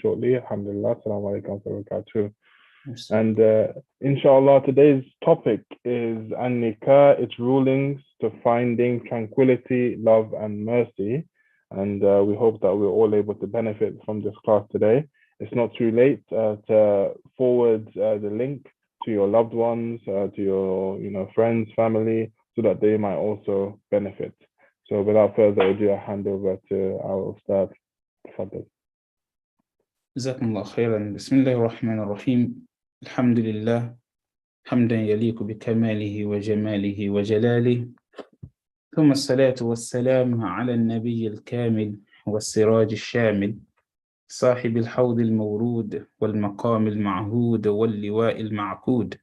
shortly. Alhamdulillah. Assalamu alaikum wa barakatuh. Yes. And inshallah, today's topic is An-NIKKAH, its rulings to finding tranquility, love, and mercy. And we hope that we're all able to benefit from this class today. It's not too late to forward the link to your loved ones, to your friends, family, so that they might also benefit. So without further ado, I hand over to our Ustadh. Tafadhal. جزاكم الله خيرا. بسم الله الرحمن الرحيم. الحمد لله حمدا يليق بكماله وجماله وجلاله، ثم الصلاة والسلام على النبي الكامل والسراج الشامل، صاحب الحوض المورود والمقام المعهود واللواء المعقود،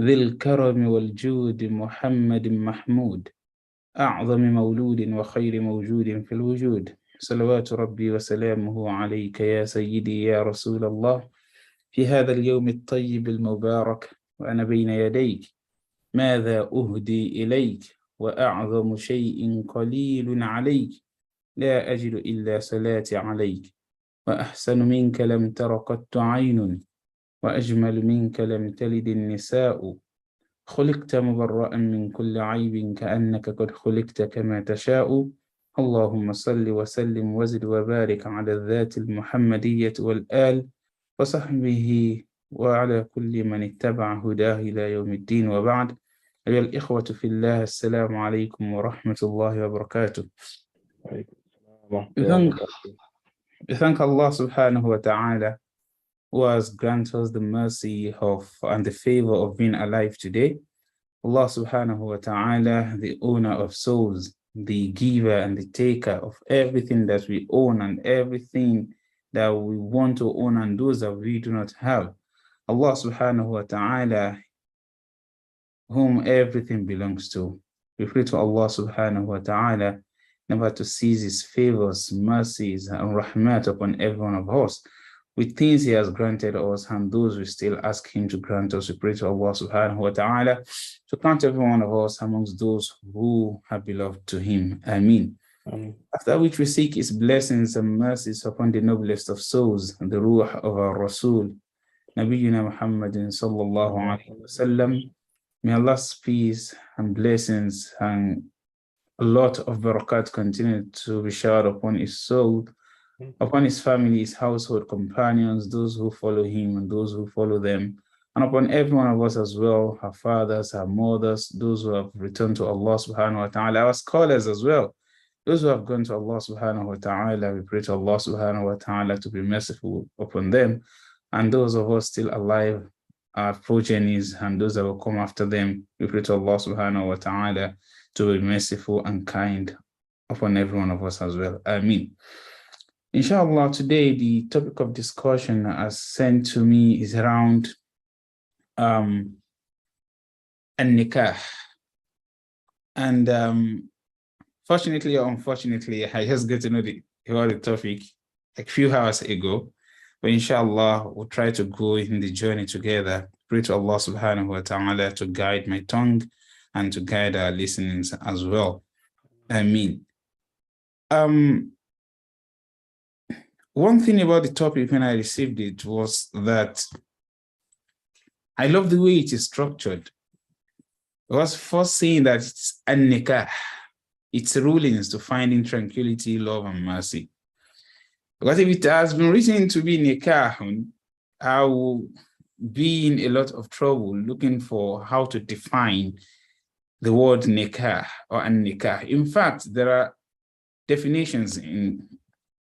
ذي الكرم والجود محمد محمود، أعظم مولود وخير موجود في الوجود، صلوات ربي وسلامه عليك يا سيدي يا رسول الله، في هذا اليوم الطيب المبارك وأنا بين يديك، ماذا أهدي إليك وأعظم شيء قليل عليك، لا أجد إلا صلاتي عليك، وأحسن منك لم تر قط عين، وأجمل منك لم تلد النساء، خلقت مبرأ من كل عيب كأنك قد خلقت كما تشاء، اللهم صل وسلم وزد وبارك على الذات المحمدية والآل وصحبه وعلى كل من اتبع هداه إلى يوم الدين، وبعد. أيها الإخوة في الله، السلام عليكم ورحمة الله وبركاته. We thank Allah subhanahu wa ta'ala who has granted us the mercy of and the favor of being alive today. Allah subhanahu wa ta'ala, the owner of souls, the giver and the taker of everything that we own and everything that we want to own and those that we do not have. Allah subhanahu wa ta'ala, whom everything belongs to. We pray to Allah subhanahu wa ta'ala never to cease his favors, mercies, and rahmat upon every one of us with things he has granted us and those we still ask him to grant us. We pray to Allah subhanahu wa ta'ala to count every one of us amongst those who are beloved to him. Ameen. After which we seek his blessings and mercies upon the noblest of souls, the ruh of our Rasul, Nabiyyina Muhammadin sallallahu alayhi wa sallam. May Allah's peace and blessings and a lot of barakat continue to be showered upon his soul, upon his family, his household companions, those who follow him and those who follow them, and upon every one of us as well, our fathers, our mothers, those who have returned to Allah subhanahu wa ta'ala, our scholars as well, those who have gone to Allah subhanahu wa ta'ala. We pray to Allah subhanahu wa ta'ala to be merciful upon them, and those of us still alive, our progenies, and those that will come after them. We pray to Allah subhanahu wa ta'ala to be merciful and kind upon every one of us as well. Ameen. Inshallah, today the topic of discussion as sent to me is around An-NIKKAH. And fortunately or unfortunately, I just got to know about the topic a few hours ago. But inshallah, we'll try to go in the journey together. Pray to Allah subhanahu wa ta'ala to guide my tongue and to guide our listenings as well. Ameen. One thing about the topic when I received it was that I love the way it is structured. I was first saying that it's An-NIKKAH, its rulings to finding tranquility, love, and mercy. Because if it has been written to be nikah, I will be in a lot of trouble looking for how to define the word nikah or an-nikah. In fact, there are definitions in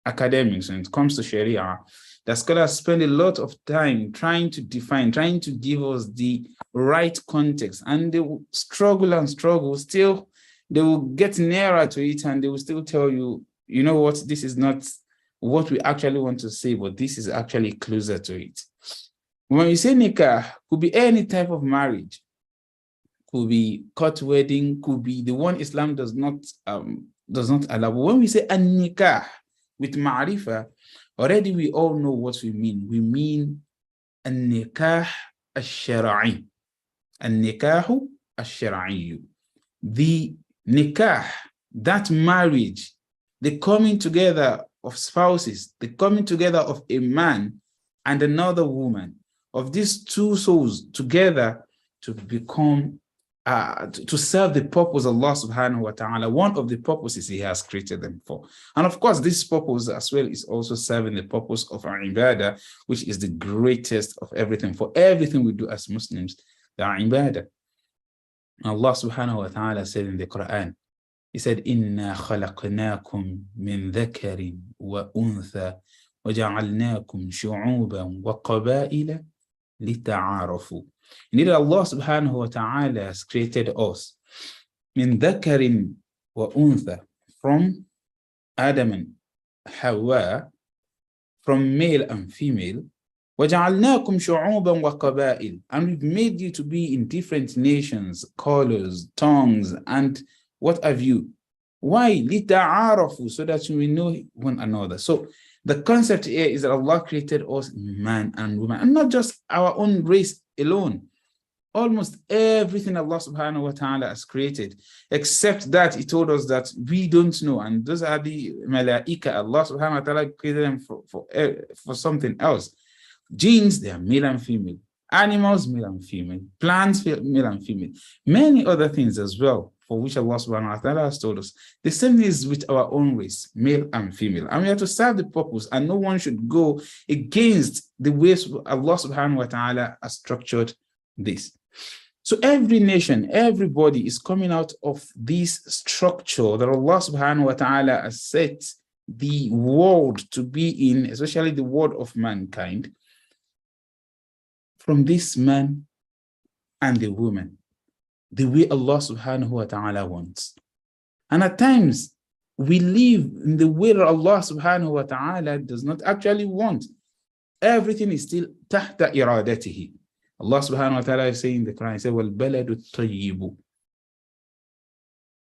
academics when it comes to Sharia that scholars spend a lot of time trying to define, trying to give us the right context, and they will struggle and struggle. Still, they will get nearer to it and they will still tell you, you know what, this is not what we actually want to say, but this is actually closer to it. When you say nikah, could be any type of marriage, could be court wedding, could be the one Islam does not allow. But when we say an-nikah with ma'rifah, already we all know what we mean. We mean an-nikah al-shara'i. An-nikahu al-shara'i. The nikah, that marriage, the coming together of spouses, the coming together of a man and another woman, of these two souls together to become, to serve the purpose of Allah subhanahu wa ta'ala, one of the purposes He has created them for. And of course, this purpose as well is also serving the purpose of our ibadah, which is the greatest of everything. For everything we do as Muslims, the ibadah. Allah subhanahu wa ta'ala said in the Quran, He said, إِنَّا خَلَقْنَاكُمْ مِنْ ذَكَرٍ وَأُنْثَى وَجَعَلْنَاكُمْ شُعُوبًا وَقَبَائِلَ لِتَعَارَفُوا. Indeed, Allah subhanahu wa ta'ala has created us min dhakarin wa untha, from Adam and Hawa, from male and female, وَجَعَلْنَاكُمْ شُعُوبًا وَقَبَائِلَ, and we've made you to be in different nations, colors, tongues, and what have you. Why? لِتَعَارَفُوا, so that we know one another. So the concept here is that Allah created us man and woman, and not just our own race alone. Almost everything Allah subhanahu wa ta'ala has created, except that He told us that we don't know, and those are the malaika. Allah subhanahu wa ta'ala created them for something else. Jinns, they are male and female. Animals, male and female. Plants, male and female. Many other things as well, for which Allah subhanahu wa ta'ala has told us. The same is with our own race, male and female. And we have to serve the purpose, and no one should go against the ways Allah subhanahu wa ta'ala has structured this. So every nation, everybody is coming out of this structure that Allah subhanahu wa ta'ala has set the world to be in, especially the world of mankind, from this man and the woman, the way Allah subhanahu wa ta'ala wants. And at times, we live in the way that Allah subhanahu wa ta'ala does not actually want. Everything is still tahta iradatihi. Allah subhanahu wa ta'ala is saying in the Quran, He said, وَالْبَلَدُ الطَّيِّبُ,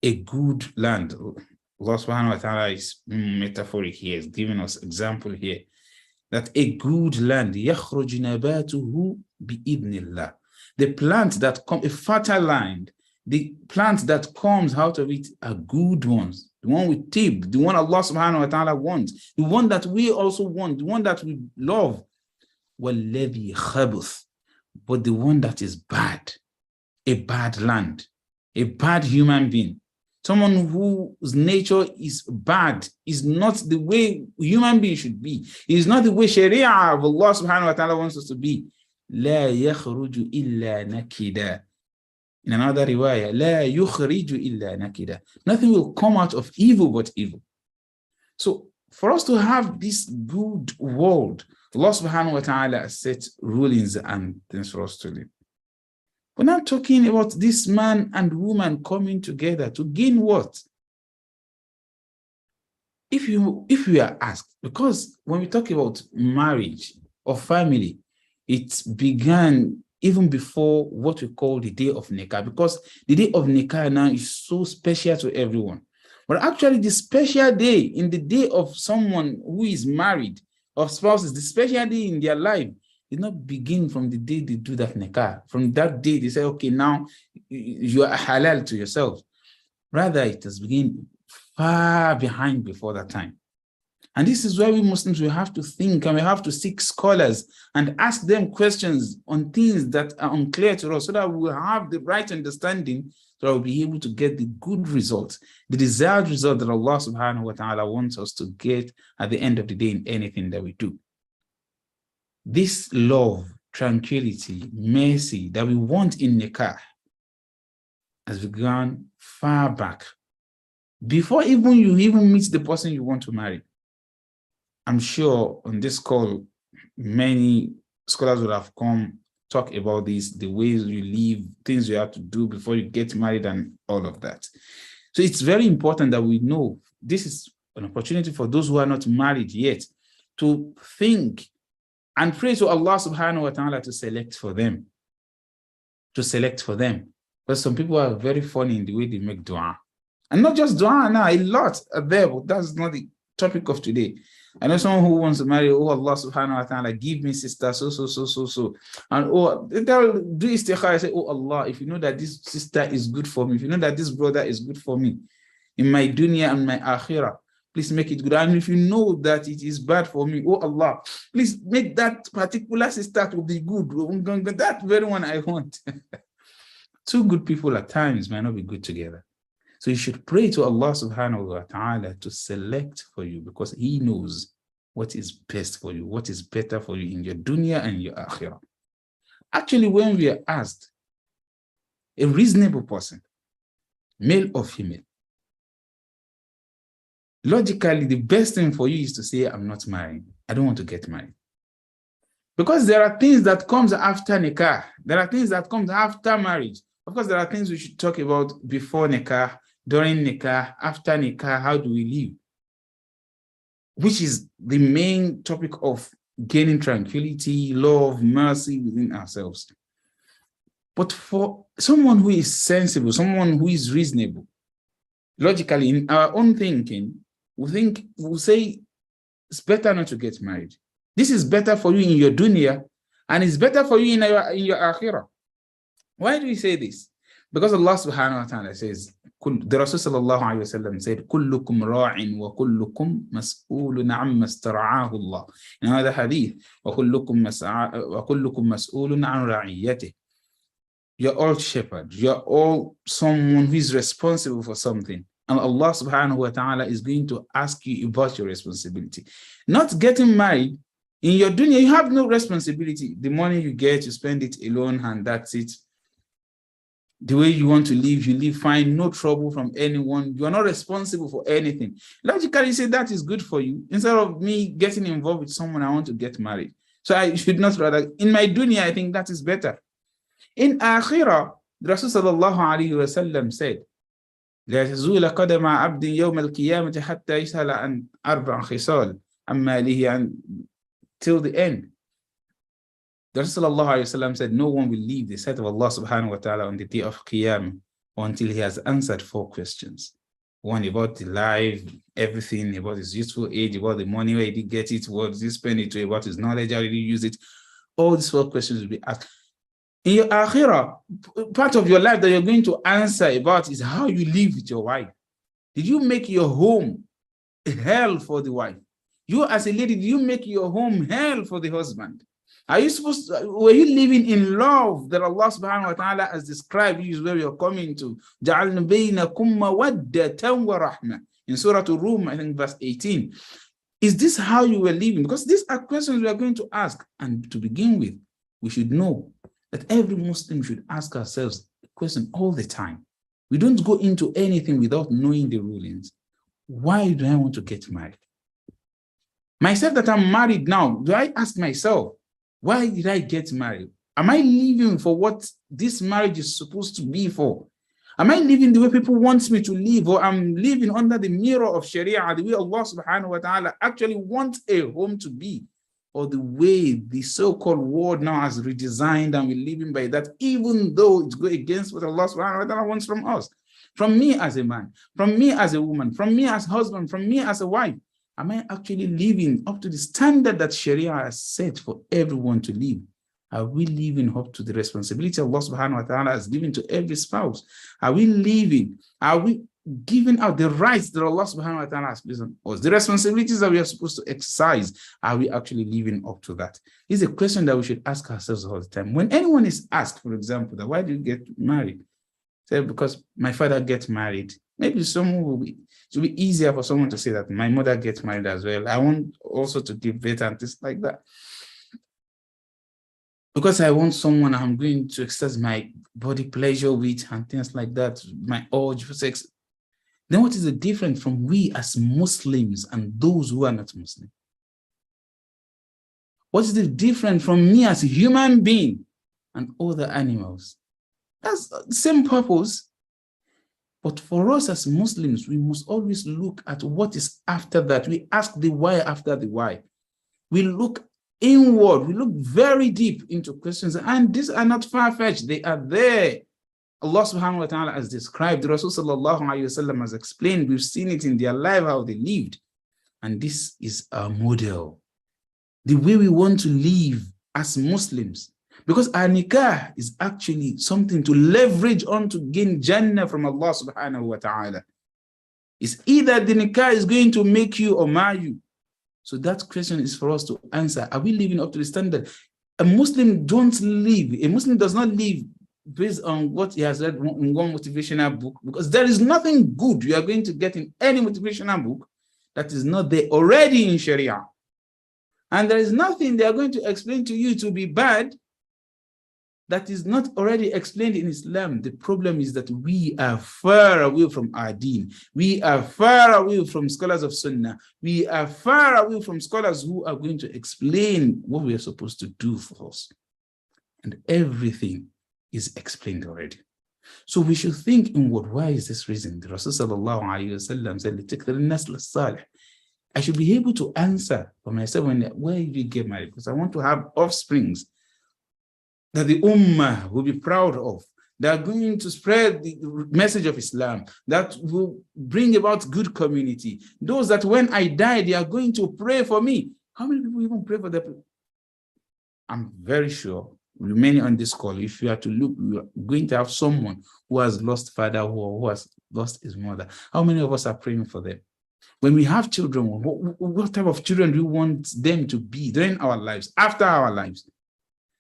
a good land. Allah subhanahu wa ta'ala is metaphoric here, is giving us example here, that a good land, يَخْرُجْ نَبَاتُهُ بِإِذْنِ اللَّهِ, the plant that comes, a fertile land, the plant that comes out of it are good ones, the one with tib, the one Allah subhanahu wa ta'ala wants, the one that we also want, the one that we love. وَالَّذِي خَبُث, but the one that is bad, a bad land, a bad human being, someone whose nature is bad, is not the way human being should be, is not the way Sharia of Allah subhanahu wa ta'ala wants us to be. لا يخرج إلا نكدا. In another riwayah, لا يخرج إلا نكدا. Nothing will come out of evil but evil. So for us to have this good world, Allah subhanahu wa ta'ala set rulings and things for us to live. We're not talking about this man and woman coming together to gain what? If we are asked, because when we talk about marriage or family, it began even before what we call the day of Nikkah, because the day of Nikkah now is so special to everyone. But actually the special day in the day of someone who is married, of spouses, the special day in their life did not begin from the day they do that nikah. From that day, they say, okay, now you are halal to yourself. Rather, it has begun far behind before that time. And this is why we Muslims, we have to think and we have to seek scholars and ask them questions on things that are unclear to us, so that we will have the right understanding, so that we'll be able to get the good result, the desired result that Allah subhanahu wa ta'ala wants us to get at the end of the day in anything that we do. This love, tranquility, mercy that we want in nikah has begun far back, before even you meet the person you want to marry. I'm sure on this call, many scholars would have come talk about this, the ways you live, things you have to do before you get married and all of that. So it's very important that we know this is an opportunity for those who are not married yet to think and pray to Allah subhanahu wa ta'ala to select for them. Because some people are very funny in the way they make dua. And not just dua now, a lot are there, but that's not the topic of today. I know someone who wants to marry, oh Allah subhanahu wa ta'ala, give me sister, so. And oh, they'll do istikhara and say, oh Allah, if you know that this sister is good for me, if you know that this brother is good for me, in my dunya and my akhirah, please make it good. And if you know that it is bad for me, oh Allah, please make that particular sister to be good. That very one I want. Two good people at times might not be good together. So you should pray to Allah subhanahu wa ta'ala to select for you, because He knows what is best for you, what is better for you in your dunya and your akhirah. Actually, when we are asked, a reasonable person, male or female, logically, the best thing for you is to say, I'm not married. I don't want to get married. Because there are things that comes after nikah. There are things that comes after marriage. Of course, there are things we should talk about before nikah, during nikah, after nikah. How do we live? Which is the main topic of gaining tranquility, love, mercy within ourselves. But for someone who is sensible, someone who is reasonable, logically, in our own thinking, we'll say it's better not to get married. This is better for you in your dunya, and it's better for you in your akhirah. Why do we say this? Because Allah subhanahu wa ta'ala says, the Rasul sallallahu alayhi wa sallam said, كُلُّكُمْ رَاعٍ وَكُلُّكُمْ مَسْئُولٌ عَمَّا اسْتَرْعَاهُ اللَّهُ. In another hadith, وَكُلُّكُمْ مَسْئُولٌ عَنْ رَعِيَّتِهِ. You're all shepherds. You're all someone who is responsible for something. And Allah subhanahu wa ta'ala is going to ask you about your responsibility. Not getting married, in your dunya, you have no responsibility. The money you get, you spend it alone, and that's it. The way you want to live, you live fine, no trouble from anyone. You are not responsible for anything. Logically, you say that is good for you. Instead of me getting involved with someone, I want to get married. So I should not rather, in my dunya, I think that is better. In akhirah, the Rasul sallallahu alayhi wa sallam said, لا تزول قدم عبد يوم القيامة حتى يسأل عن أربع خصال عن ماله till the end. The Rasul sallallahu alayhi wa sallam said, no one will leave the sight of Allah subhanahu wa ta'ala on the day of Qiyamah until he has answered 4 questions. One about the life, everything, about his useful age, about the money, where he did get it, what did he spend it to, about his knowledge, how did he use it. All these 4 questions will be asked. In your akhirah, part of your life that you're going to answer about is how you live with your wife. Did you make your home hell for the wife? You as a lady, did you make your home hell for the husband? Are you supposed to, were you living in love that Allah subhanahu wa ta'ala has described? This is where you're coming to. جَعَلْنَا بَيْنَكُمْ مَوَدَّةً وَرَحْمَةً. In Surah Rum, I think verse 18. Is this how you were living? Because these are questions we are going to ask. And to begin with, we should know that every Muslim should ask ourselves a question all the time. We don't go into anything without knowing the rulings. Why do I want to get married? Myself that I'm married now, do I ask myself, why did I get married? Am I living for what this marriage is supposed to be for? Am I living the way people want me to live, or I'm living under the mirror of Sharia, the way Allah subhanahu wa ta'ala actually wants a home to be, or the way the so-called world now has redesigned and we're living by that, even though it's going against what Allah subhanahu wa ta'ala wants from us, from me as a man, from me as a woman, from me as a husband, from me as a wife. Am I actually living up to the standard that Sharia has set for everyone to live? Are we living up to the responsibility Allah subhanahu wa ta'ala has given to every spouse? Are we living? Are we giving out the rights that Allah subhanahu wa ta'ala has placed on us? The responsibilities that we are supposed to exercise, are we actually living up to that? It's a question that we should ask ourselves all the time. When anyone is asked, for example, that why do you get married? Say, because my father gets married. Maybe someone will be, it will be easier for someone to say that my mother gets married as well. I want also to give birth and things like that. Because I want someone I'm going to exercise my body pleasure with and things like that, my urge for sex. Then what is the difference from we as Muslims and those who are not Muslim? What is the difference from me as a human being and other animals? That's the same purpose. But for us as Muslims, we must always look at what is after that. We ask the why after the why. We look inward. We look very deep into questions. And these are not far-fetched. They are there. Allah subhanahu wa ta'ala has described. The Rasul sallallahu alayhi wa sallam has explained. We've seen it in their life, how they lived. And this is our model. The way we want to live as Muslims. Because our nikah is actually something to leverage on to gain Jannah from Allah subhanahu wa ta'ala. It's either the nikah is going to make you or mar you. So that question is for us to answer. Are we living up to the standard? A Muslim does not live based on what he has read in one motivational book, because there is nothing good you are going to get in any motivational book that is not there already in Sharia. And there is nothing they are going to explain to you to be bad that is not already explained in Islam. The problem is that we are far away from our deen. We are far away from scholars of Sunnah. We are far away from scholars who are going to explain what we are supposed to do for us. And everything is explained already. So we should think in what, why is this reason? The Rasul sallallahu alayhi wa sallam said, I should be able to answer for myself where did you get married? Because I want to have offsprings that the ummah will be proud of. They are going to spread the message of Islam that will bring about good community. Those that when I die, they are going to pray for me. How many people even pray for their people? I'm very sure, remaining on this call, if you are to look, you are going to have someone who has lost father or who has lost his mother. How many of us are praying for them? When we have children, what type of children do we want them to be during our lives, after our lives?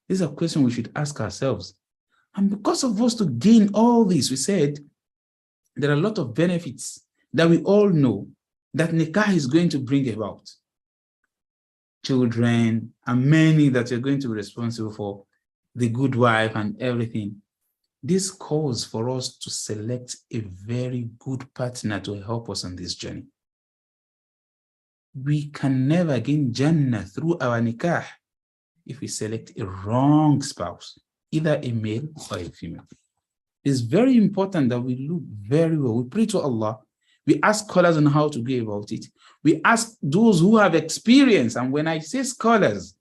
This is a question we should ask ourselves. And because of us to gain all this, we said there are a lot of benefits that we all know that nikah is going to bring about. Children and many that you're going to be responsible for, the good wife and everything. This calls for us to select a very good partner to help us on this journey. We can never gain Jannah through our nikah if we select a wrong spouse, either a male or a female. It's very important that we look very well. We pray to Allah. We ask scholars on how to go about it. We ask those who have experience. And when I say scholars,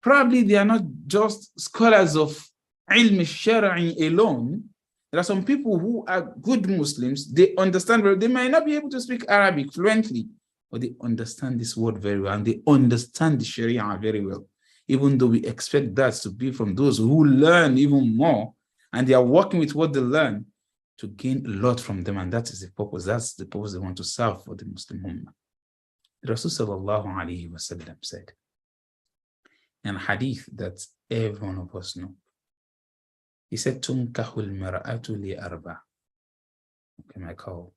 probably they are not just scholars of ilm shara'i alone. There are some people who are good Muslims. They understand, they might not be able to speak Arabic fluently, but they understand this word very well, and they understand the Sharia very well. Even though we expect that to be from those who learn even more, and they are working with what they learn to gain a lot from them, and that is the purpose. That's the purpose they want to serve for the Muslim Ummah. The Rasul sallallahu alayhi wa sallam said, in a hadith that every one of us know, he said, "Tunkahul mar'atu li arba." Okay, my call.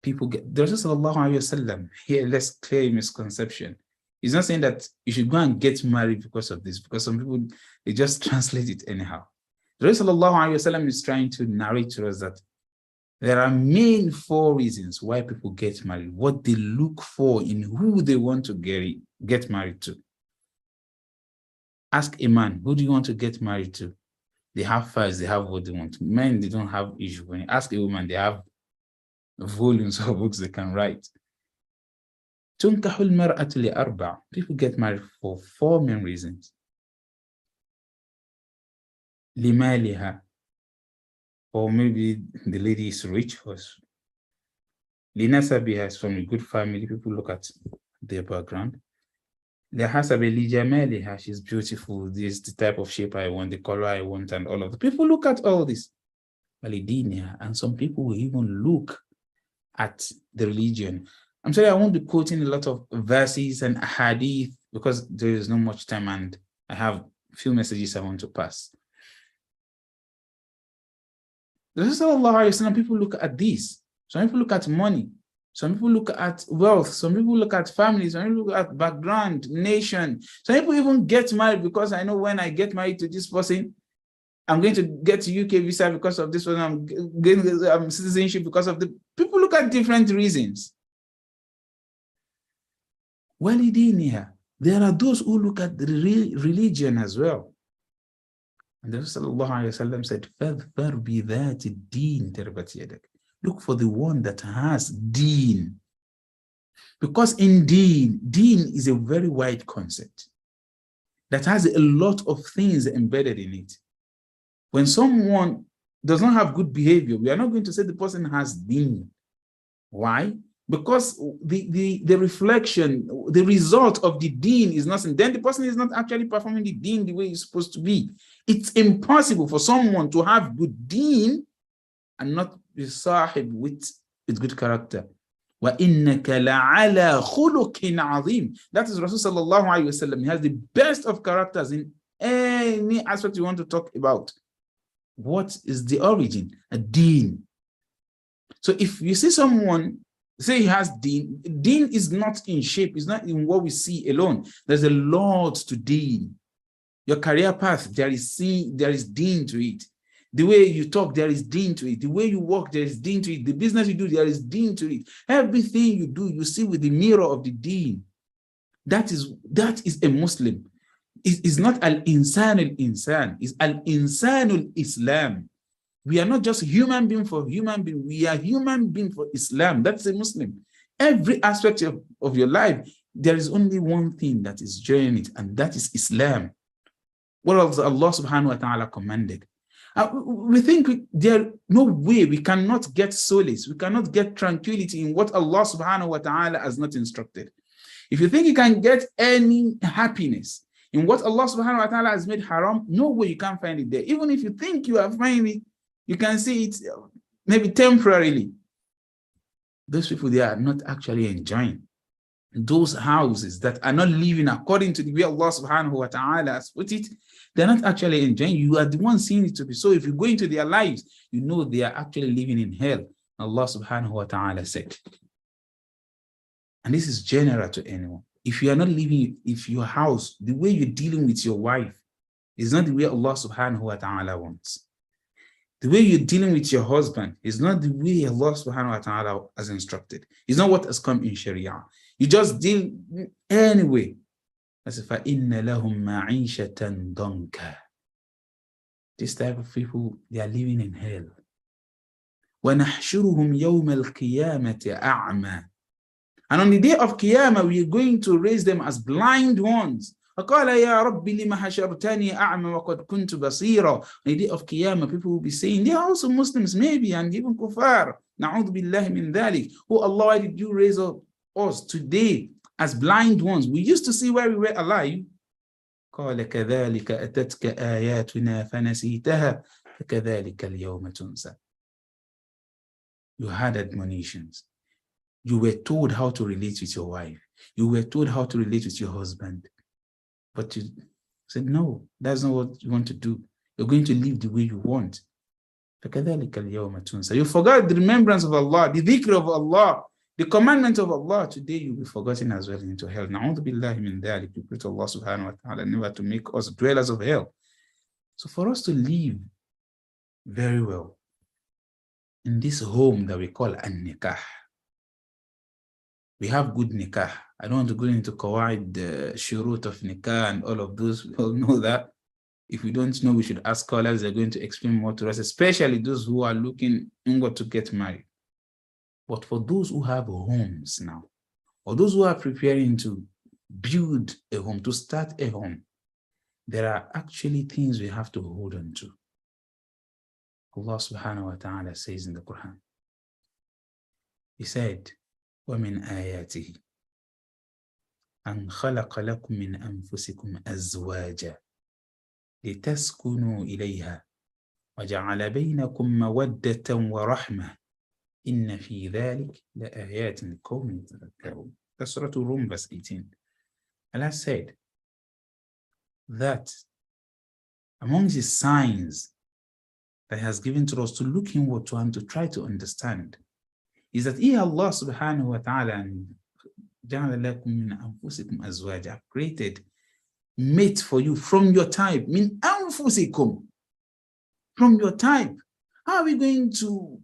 People get the Rasul sallallahu alayhi wa sallam. Here, let's clear a misconception. He's not saying that you should go and get married because of this, because some people, they just translate it anyhow. The Rasul sallallahu alayhi wa sallam is trying to narrate to us that there are main 4 reasons why people get married, what they look for in who they want to get married to. Ask a man, who do you want to get married to? They have files, they have what they want. Men, they don't have issue. When you ask a woman, they have volumes of books they can write. Tunkahul mar'atu li arba. People get married for 4 main reasons. Limaliha, or maybe the lady is rich, or linasabiha is from a good family. People look at their background. Lihasabi lijamaliha, she's beautiful. This is the type of shape I want, the color I want, and all of the people look at all this. Walidiniha, and some people will even look at the religion. I'm sorry, I won't be quoting a lot of verses and hadith because there is not much time and I have a few messages I want to pass. People look at this. Some people look at money. Some people look at wealth. Some people look at families. Some people look at background, nation. Some people even get married because I know when I get married to this person, I'm going to get a UK visa because of this one. I'm getting citizenship because of the... People look at different reasons. Walidiniha. There are those who look at the religion as well. And the Rasul sallallahu alayhi wa sallam said, "Fadhfar bi dhati deen tarbat yadak." Look for the one that has deen. Because in deen is a very wide concept that has a lot of things embedded in it. When someone does not have good behavior, we are not going to say the person has deen. Why? Because the reflection, the result of the deen is nothing. Then the person is not actually performing the deen the way it's supposed to be. It's impossible for someone to have good deen and not be sahib with with good character. وَإِنَّكَ لَعَلَى خُلُقٍ عَظِيمٍ. That is Rasul sallallahu alayhi wasallam. He has the best of characters in any aspect you want to talk about. What is the origin? A deen. So if you see someone say he has deen, deen is not in shape, it's not in what we see alone. There's a lot to deen. Your career path, there is deen to it. The way you talk, there is deen to it. The way you walk, there is deen to it. The business you do, there is deen to it. Everything you do, you see with the mirror of the deen. That is a Muslim. It's not al-insan al-insan. It's al-insan al-Islam. We are not just human being for human being. We are human being for Islam. That's a Muslim. Every aspect of your life, there is only one thing that is joining it, and that is Islam. What else Allah subhanahu wa ta'ala commanded? We think there no way we cannot get solace, we cannot get tranquility in what Allah subhanahu wa ta'ala has not instructed. If you think you can get any happiness in what Allah subhanahu wa ta'ala has made haram, no way you can find it there. Even if you think you are finding it, you can see it maybe temporarily. Those people, they are not actually enjoying. Those houses that are not living according to the way Allah subhanahu wa ta'ala has put it, they're not actually enjoying. You are the one seeing it to be so. If you go into their lives, you know they are actually living in hell. Allah subhanahu wa ta'ala said. And this is general to anyone. If you are not living, if your house, the way you're dealing with your wife is not the way Allah subhanahu wa ta'ala wants. The way you're dealing with your husband is not the way Allah subhanahu wa ta'ala has instructed. It's not what has come in Sharia. You just deal anyway. As if فَإِنَّ لَهُمْ مَعِيشَةً ضَنْكَ. This type of people, they are living in hell. وَنَحْشُرُهُمْ يَوْمَ الْقِيَامَةِ أَعْمَى. And on the day of Qiyamah, we are going to raise them as blind ones. فَقَالَ يَا رَبِّ لِمَ حَشَرْتَنِي أَعْمَى وَقَدْ كُنْتُ بَصِيرًا. On the day of Qiyamah, people will be saying, they are also Muslims maybe, and even kuffar. نَعُوذُ بِاللَّهِ مِنْ ذَلِكَ. Oh Allah, why did you raise up us today as blind ones? We used to see where we were alive. قَالَ كَذَلِكَ أَتَتْكَ آيَاتُنَا فَنَسِيتَهَا فَكَذَلِكَ الْيَوْمَ تُنْسَى. You had admonitions. You were told how to relate with your wife. You were told how to relate with your husband. But you said, no, that's not what you want to do. You're going to live the way you want. فَكَذَلِكَ الْيَوْمَ تُنْسَى. You forgot the remembrance of Allah, the dhikr of Allah, the commandment of Allah. Today you'll be forgotten as well into hell. Na'udhu billahi min dhalik. We pray to Allah subhanahu wa ta'ala never to make us dwellers of hell. So for us to live very well in this home that we call an-nikah, we have good nikah. I don't want to go into qawaid, the shurut of nikah and all of those. We all know that. If we don't know, we should ask scholars. They're going to explain more to us, especially those who are looking inward to get married. But for those who have homes now, or those who are preparing to build a home, to start a home, there are actually things we have to hold on to. Allah subhanahu wa ta'ala says in the Quran, He said, وَمِنْ آيَاتِهِ أَنْ خَلَقَ لَكُم مِّنْ أَنفُسِكُمْ أَزْوَاجًا لِتَسْكُنُوا إِلَيْهَا وَجَعَلَ بَيْنَكُم مَّوَدَّةً وَرَحْمَةً إِنَّ فِي ذَلِكَ لَآيَاتٍ لِقَوْمٍ يَتَذَكَّرُونَ. That's Surah Rum, verse 18. Allah said that among the signs that He has given to us to look inward to and to try to understand is that He, Allah subhanahu wa ta'ala, جَعَلَ لَكُم مِّنْ أَنفُسِكُمْ أَزْوَاجًا, created mate for you from your type, min anfusikum, from your type. How are we going to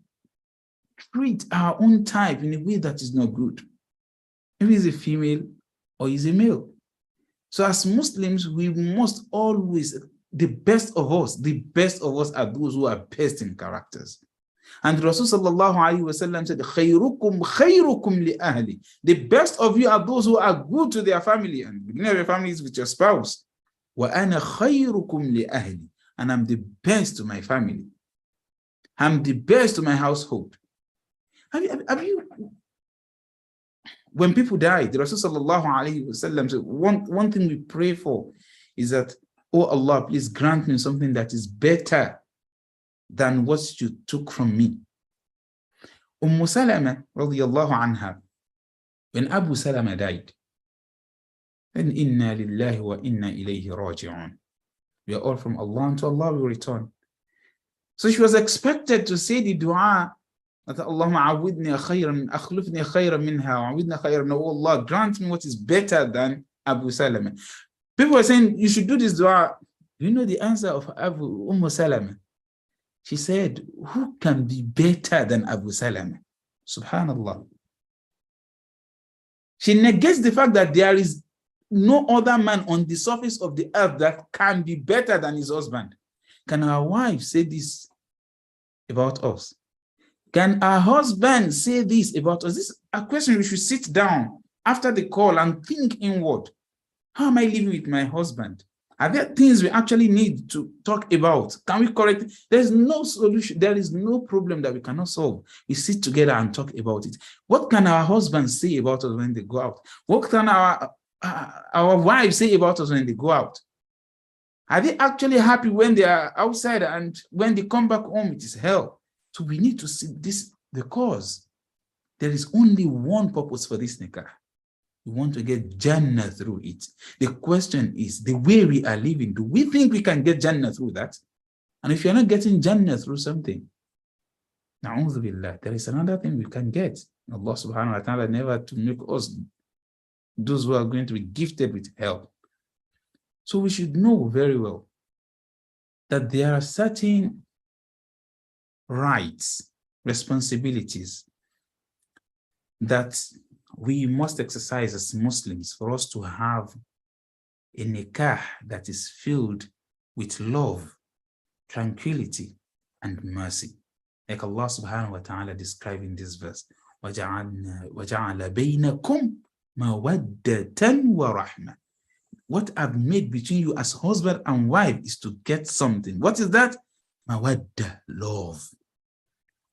treat our own type in a way that is not good? Maybe he's a female or he's a male. So as Muslims, we must always, the best of us are those who are best in characters. And Rasul sallallahu alayhi wa sallam said, خَيْرُكُمْ خَيْرُكُمْ لِأَهْلِ. The best of you are those who are good to their family. And the beginning of your family is with your spouse. وَأَنَا خَيْرُكُمْ لِأَهْلِ. And I'm the best to my family. I'm the best to my household. Have you when people die, the Rasul sallallahu alayhi wa sallam said, one thing we pray for is that, oh Allah, please grant me something that is better than what you took from me. Salama radiyallahu anha, when Abu Salama died, then inna lillahi wa inna ilayhi raji'un. We are all from Allah, and to Allah we return. So she was expected to say the dua that Allahumma awidni khayran, akhlifni khayran minha, awidni khayran minha. Oh Allah, grant me what is better than Abu Salama. People are saying you should do this dua. You know the answer of Abu Salama? She said, who can be better than Abu Salama? Subhanallah. She negates the fact that there is no other man on the surface of the earth that can be better than his husband. Can our wife say this about us? Can our husband say this about us? This is a question we should sit down after the call and think inward. How am I living with my husband? Are there things we actually need to talk about? Can we correct it? There is no solution. There is no problem that we cannot solve. We sit together and talk about it. What can our husbands say about us when they go out? What can our wives say about us when they go out? Are they actually happy when they are outside, and when they come back home, it is hell? So we need to see this, because there is only one purpose for this nikah. We want to get Jannah through it. The question is, the way we are living, do we think we can get Jannah through that? And if you're not getting Jannah through something, na'udhu billah, there is another thing we can get. Allah subhanahu wa ta'ala never to make us those who are going to be gifted with help. So we should know very well that there are certain rights, responsibilities that we must exercise as Muslims for us to have a nikah that is filled with love, tranquility, and mercy. Like Allah subhanahu wa ta'ala described in this verse, وَجَعَلَ بَيْنَكُمْ مَوَدَّةً وَرَحْمَةً. What I've made between you as husband and wife is to get something. What is that? Mawadda, love.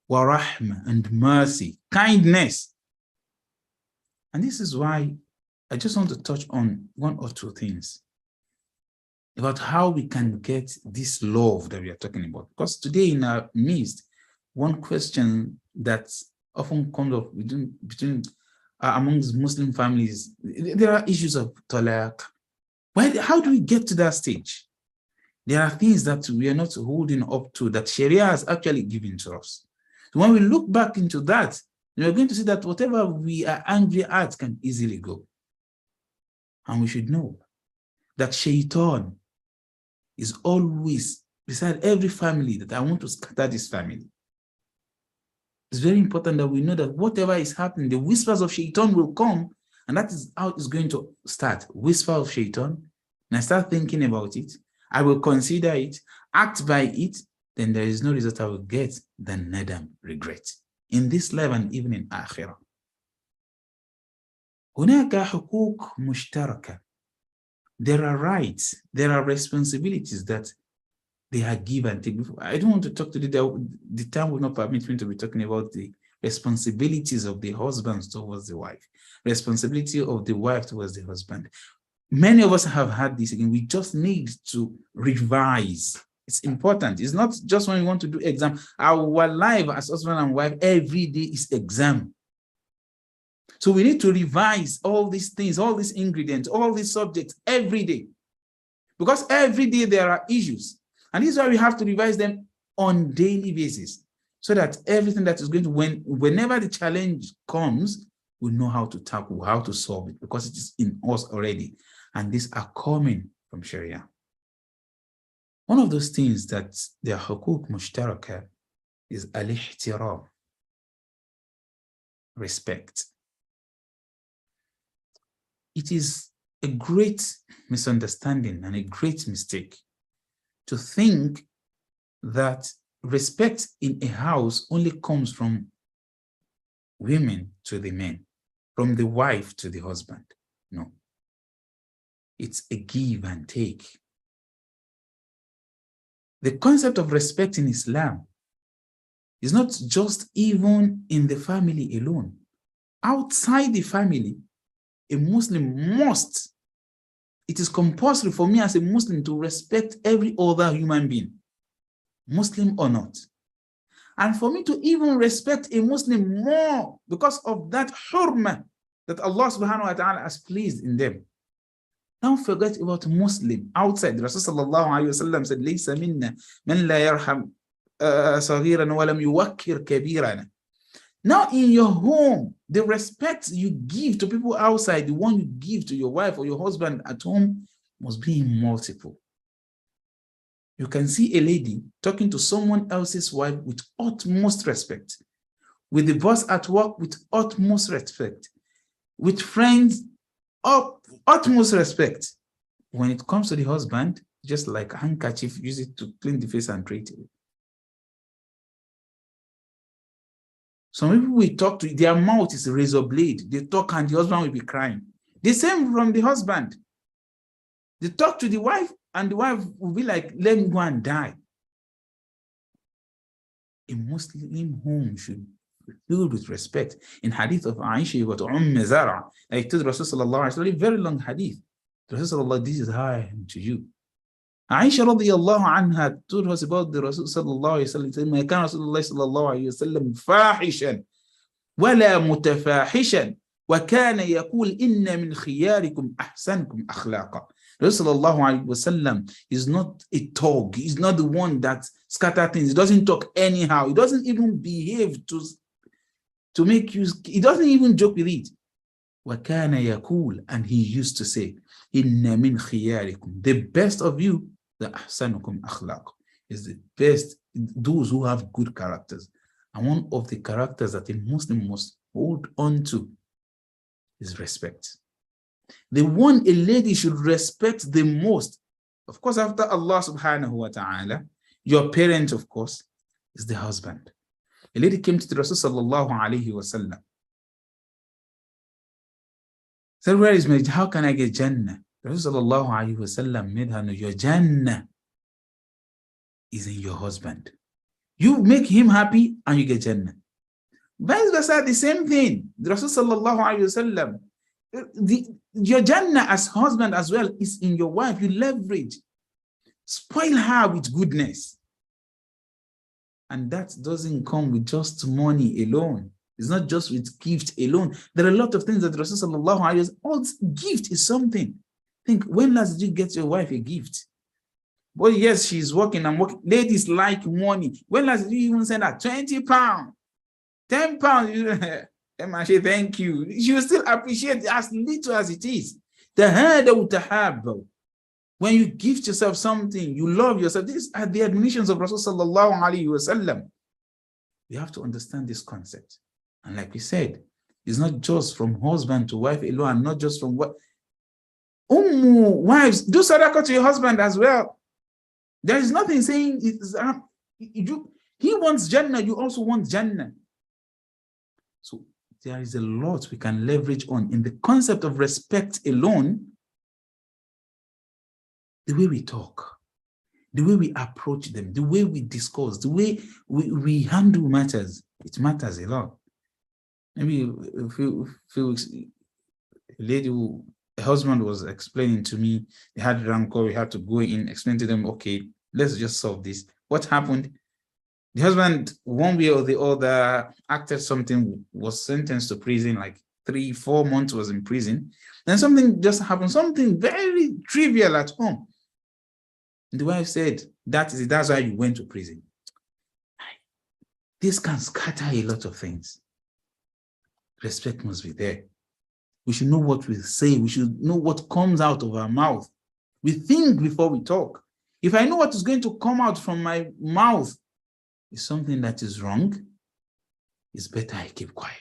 Warahma, and mercy, kindness. And this is why I just want to touch on one or two things about how we can get this love that we are talking about. Because today in our midst, one question that often comes up between amongst Muslim families, there are issues of talaq. How do we get to that stage? There are things that we are not holding up to that Sharia has actually given to us. So when we look back into that, we are going to see that whatever we are angry at can easily go. And we should know that Shaitan is always beside every family that I want to scatter this family. It's very important that we know that whatever is happening, the whispers of Shaitan will come, and that is how it's going to start. Whisper of Shaitan, and I start thinking about it. I will consider it, act by it, then there is no result I will get than nadam, regret, in this life and even in akhirah. هناك حقوق مشتركة. There are rights, there are responsibilities that they are given. I don't want to talk to the time will not permit me to be talking about the responsibilities of the husband towards the wife, responsibility of the wife towards the husband. Many of us have had this again. We just need to revise. It's important. It's not just when we want to do exam. Our life as husband and wife every day is exam. So we need to revise all these things, all these ingredients, all these subjects every day. Because every day there are issues. And this is why we have to revise them on daily basis, so that everything that is going to, whenever the challenge comes, we know how to tackle, how to solve it, because it is in us already. And these are coming from Sharia. One of those things that they are hukuk mushtaraka is al-ihtiram, respect. It is a great misunderstanding and a great mistake to think that respect in a house only comes from women to the men, from the wife to the husband. No. It's a give and take. The concept of respect in Islam is not just even in the family alone. Outside the family, a Muslim must, it is compulsory for me as a Muslim to respect every other human being, Muslim or not. And for me to even respect a Muslim more because of that hurmah that Allah subhanahu wa ta'ala has placed in them. Don't forget about Muslim outside. The Rasul sallallahu alayhi wa sallam said, لَيْسَ مِنَّا مَنْ لَا يَرْحَمْ صَغِيرًا وَلَمْ يُوَكِّرْ كَبِيرًا. Now in your home, the respect you give to people outside, the one you give to your wife or your husband at home, must be multiple. You can see a lady talking to someone else's wife with utmost respect, with the boss at work with utmost respect, with friends utmost respect. When it comes to the husband, just like a handkerchief, use it to clean the face and treat it. Some people we talk to, their mouth is a razor blade. They talk and the husband will be crying. The same from the husband. They talk to the wife and the wife will be like, let me go and die. A Muslim home should be filled with respect. In hadith of Aisha, you got Zara. I told Rasulullah sallallahu alaihi wasallam, a very long hadith. Rasulullah, this is how I am to you. Aisha radiyallahu anha told us about the Rasul sallallahu alayhi wa sallam. ما كان رسول الله صلى الله عليه وسلم فاحشا ولا متفاحشا وكان يقول إن من خياركم أحسنكم أخلاقا. Rasul sallallahu alayhi wa sallam is not a thug. He's not the one that scatters things. He doesn't talk anyhow. He doesn't even behave to make you. He doesn't even joke with it. وكان يقول, and he used to say, إن من خياركم, the best of you, the أحسنكم أخلاق, is the best, those who have good characters. And one of the characters that a Muslim must hold on to is respect. The one a lady should respect the most, of course, after Allah subhanahu wa ta'ala, your parent, of course, is the husband. A lady came to the Rasul sallallahu alayhi wa sallam. Said, where is marriage? How can I get Jannah? Rasul sallallahu alayhi wa sallam made her know your Jannah is in your husband. You make him happy and you get Jannah. Vice versa, the same thing. The Rasul sallallahu alayhi wa sallam, your Jannah as husband as well is in your wife. You leverage. Spoil her with goodness. And that doesn't come with just money alone. It's not just with gift alone. There are a lot of things that Rasul sallallahu alayhi wa sallam, gift is something. Think, when last did you get your wife a gift? Well, yes, she's working and working. Ladies like money. When last did you even send her 20 pounds? 10 pounds? Emma, say thank you. She will still appreciate as little as it is. When you gift yourself something, you love yourself. These are the admonitions of Rasul sallallahu alayhi wa sallam. We have to understand this concept. And like we said, it's not just from husband to wife alone, and not just from what. Wives, do sadaqah to your husband as well. There is nothing saying he wants Jannah, you also want Jannah. So there is a lot we can leverage on in the concept of respect alone. The way we talk, the way we approach them, the way we discuss, the way we handle matters, it matters a lot. Maybe a few weeks, a husband was explaining to me, they had rancor, we had to go in, explain to them, okay, let's just solve this. What happened? The husband, one way or the other, acted something, was sentenced to prison, like 3-4 months was in prison. Then something just happened, something very trivial at home. The wife said, that's why you went to prison. This can scatter a lot of things. Respect must be there. We should know what we say. We should know what comes out of our mouth. We think before we talk. If I know what is going to come out from my mouth is something that is wrong, it's better I keep quiet.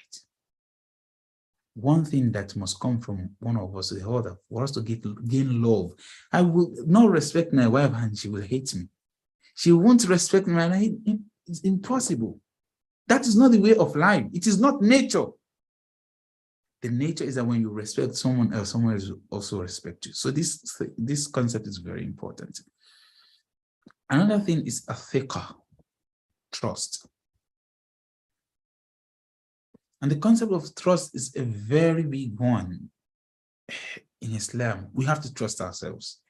One thing that must come from one of us to the other, for us to gain love. I will not respect my wife and she will hate me. She won't respect me. It's impossible. That is not the way of life. It is not nature. The nature is that when you respect someone else, someone else will also respect you. So this concept is very important. Another thing is athiqah, trust. And the concept of trust is a very big one in Islam. We have to trust ourselves.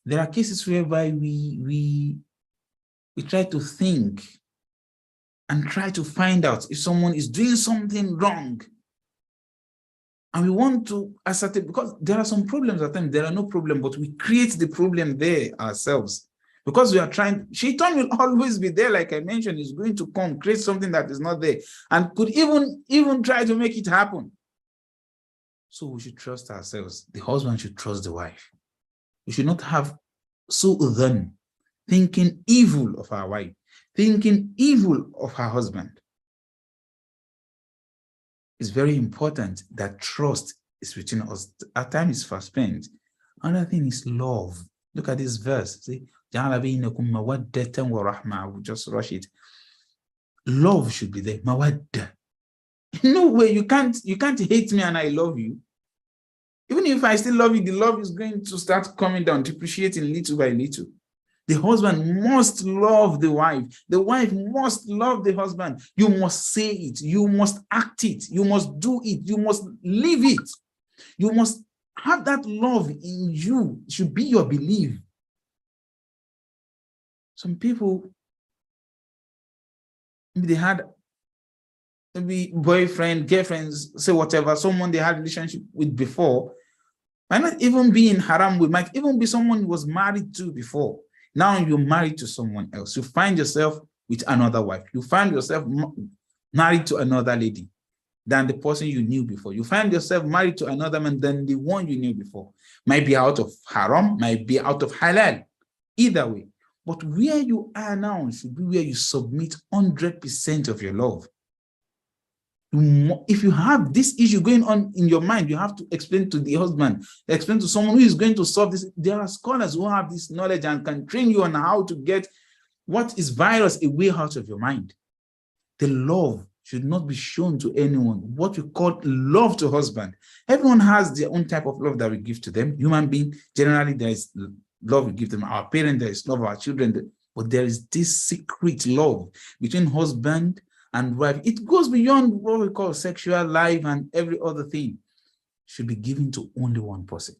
There are cases whereby we try to think and try to find out if someone is doing something wrong. And we want to ascertain, because there are some problems at times, there are no problem, but we create the problem there ourselves. Because we are trying, Shaitan will always be there, like I mentioned, is going to come, create something that is not there, and could even try to make it happen. So we should trust ourselves. The husband should trust the wife. We should not have su'udhan, thinking evil of our wife, thinking evil of her husband. It's very important that trust is between us. At times it's fast spent. Another thing is love. Look at this verse. See, we'll just rush it. Love should be there. Mawadda. No way, you can't hate me and I love you. Even if I still love you, the love is going to start coming down, depreciating little by little. The husband must love the wife. The wife must love the husband. You must say it. You must act it. You must do it. You must live it. You must have that love in you. It should be your belief. Some people, maybe they had boyfriend, girlfriends, say whatever, someone they had a relationship with before, might not even be in haram with, might even be someone who was married to before. Now you're married to someone else. You find yourself with another wife. You find yourself married to another lady than the person you knew before. You find yourself married to another man than the one you knew before. Might be out of haram, might be out of halal. Either way. But where you are now should be where you submit 100% of your love. If you have this issue going on in your mind, you have to explain to the husband, explain to someone who is going to solve this. There are scholars who have this knowledge and can train you on how to get what is virus away out of your mind. The love should not be shown to anyone. What we call love to husband. Everyone has their own type of love that we give to them. Human being, generally there is love we give them. Our parents, there is love, our children. But there is this secret love between husband and wife. It goes beyond what we call sexual life and every other thing. Should be given to only one person.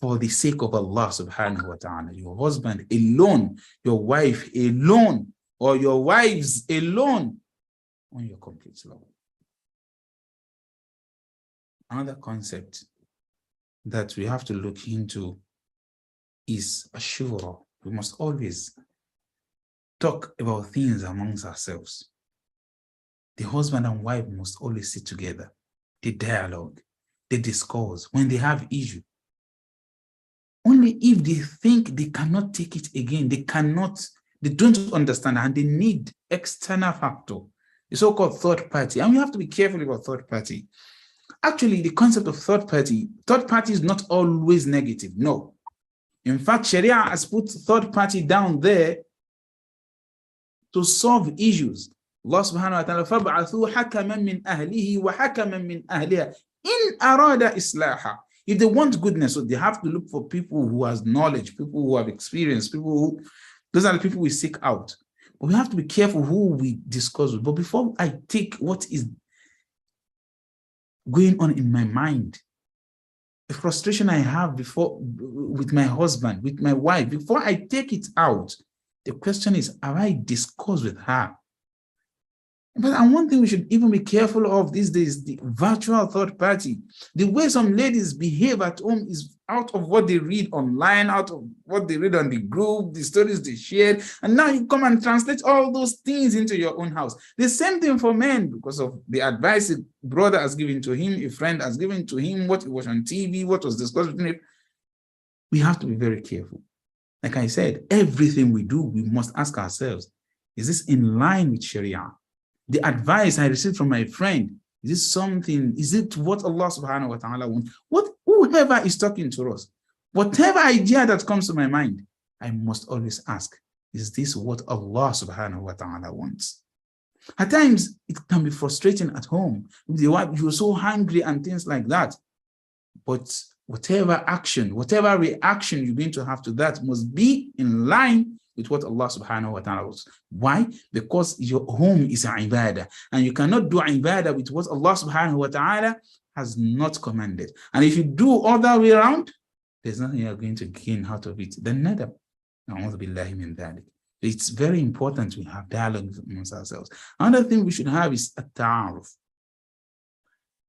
For the sake of Allah subhanahu wa ta'ala, your husband alone, your wife alone, or your wives alone, on your complete love. Another concept that we have to look into is ashura. We must always talk about things amongst ourselves. The husband and wife must always sit together. They dialogue, they discuss when they have issue. Only if they think they cannot take it again, they don't understand, and they need external factor, the so-called third party. And we have to be careful about third party. Actually, the concept of third party is not always negative. No. In fact, Sharia has put third party down there to solve issues. Allah subhanahu wa ta'ala, فَبْعَثُوا حَكَمًا مِّنْ أَهْلِهِ وَحَكَمًا مِّنْ أَهْلِهَا إِنْ أَرَادَ إِصْلَاحًا. If they want goodness, so they have to look for people who has knowledge, people who have experience, those are the people we seek out. But we have to be careful who we discuss with. But before I take what is going on in my mind, the frustration I have with my husband, with my wife, before I take it out, the question is, have I discussed with her? But one thing we should even be careful of these days, the virtual third party. The way some ladies behave at home is out of what they read online, out of what they read on the group, the stories they shared. And now you come and translate all those things into your own house. The same thing for men, because of the advice a brother has given to him, a friend has given to him, what was on TV, what was discussed between him. We have to be very careful. Like I said, everything we do, we must ask ourselves, is this in line with Sharia? The advice I received from my friend, is it what Allah subhanahu wa ta'ala wants? Whoever is talking to us, whatever idea that comes to my mind, I must always ask, is this what Allah subhanahu wa ta'ala wants? At times, it can be frustrating at home. You're so hungry and things like that. But whatever reaction you're going to have to that must be in line with what Allah subhanahu wa ta'ala wants. Why? Because your home is an ibadah, and you cannot do ibadah with what Allah subhanahu wa ta'ala has not commanded. And if you do other way around, there's nothing you're going to gain out of it. Then nada. A'udhu billahi min dhalik. It's very important we have dialogue amongst ourselves. Another thing we should have is a ta'aruf.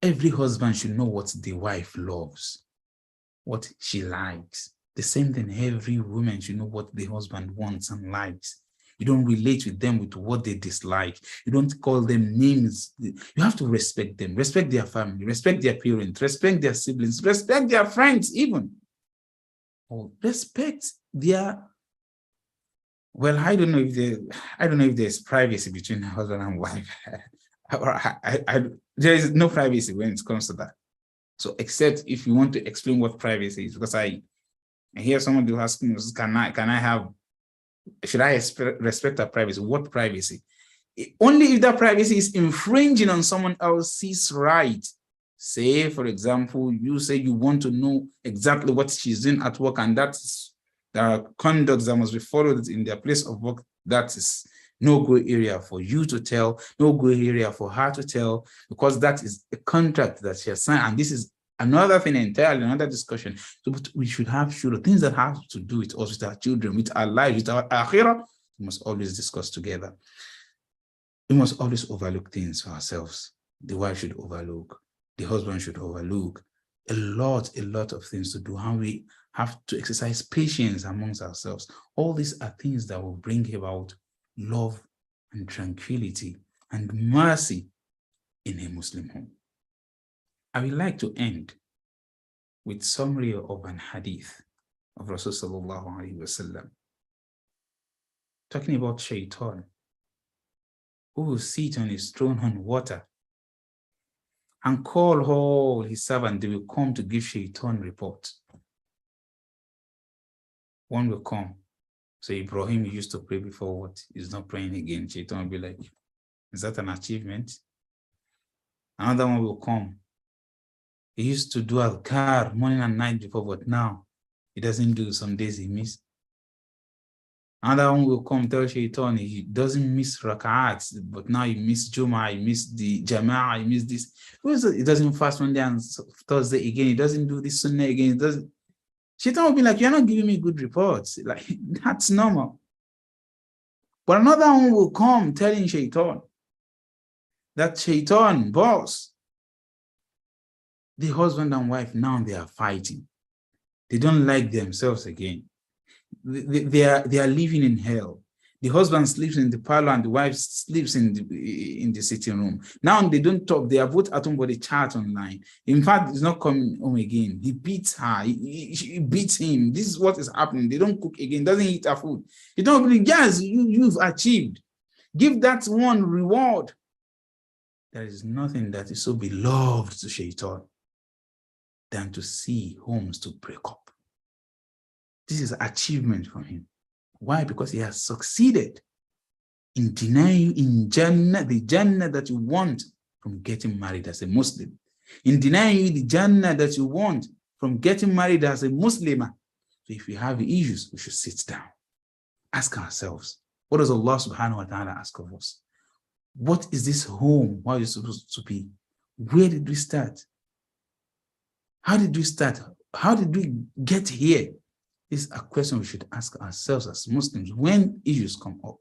Every husband should know what the wife loves, what she likes. The same thing, every woman should know what the husband wants and likes. You don't relate with them with what they dislike. You don't call them names. You have to respect them, respect their family, respect their parents, respect their siblings, respect their friends even. Or respect their, well, I don't know if there's privacy between husband and wife. There is no privacy when it comes to that. So except if you want to explain what privacy is, because I hear someone do ask me, should I respect our privacy? What privacy? Only if that privacy is infringing on someone else's right. Say, for example, you say you want to know exactly what she's doing at work, and that's the conduct that must be followed in their place of work. That is no-go area for you to tell, no-go area for her to tell, because that is a contract that she has signed, and this is another thing entirely, another discussion. So we should have things that have to do with us, with our children, with our lives, with our akhirah. We must always discuss together. We must always overlook things for ourselves. The wife should overlook, the husband should overlook a lot of things to do, and we have to exercise patience amongst ourselves. All these are things that will bring about love and tranquility and mercy in a Muslim home. I would like to end with summary of an hadith of Rasulullah sallallahu alaihi wasallam, talking about shaitan, who will sit on his throne on water and call all his servants. They will come to give shaitan report. One will come. So Ibrahim used to pray before what? He's not praying again. Shaitan will be like, is that an achievement? Another one will come. He used to do al-kar morning and night before, but now he doesn't do. Some days he miss. Another one will come, tell shaitan he doesn't miss rak'ats, but now he miss Jum'ah, he miss the Jama'ah, he miss this. He doesn't fast one day and Thursday again. He doesn't do this Sunnah again. He doesn't. Shaitan will be like, you're not giving me good reports. Like, that's normal. But another one will come telling shaitan that shaitan, boss, the husband and wife, now they are fighting. They don't like themselves again. They are living in hell. The husband sleeps in the parlor and the wife sleeps in the sitting room. Now they don't talk. They are both at home, but they chat online. In fact, he's not coming home again. He beats her. He beats him. This is what is happening. They don't cook again. Doesn't eat her food. You don't believe, yes, you've achieved. Give that one reward. There is nothing that is so beloved to shaitan than to see homes to break up. This is achievement for him. Why? Because he has succeeded in denying you in Jannah, the Jannah that you want from getting married as a Muslim. In denying you the Jannah that you want from getting married as a Muslimah. So if we have issues, we should sit down. Ask ourselves, what does Allah subhanahu wa ta'ala ask of us? What is this home? How is it supposed to be? Where did we start? How did we start? How did we get here? This is a question we should ask ourselves as Muslims when issues come up.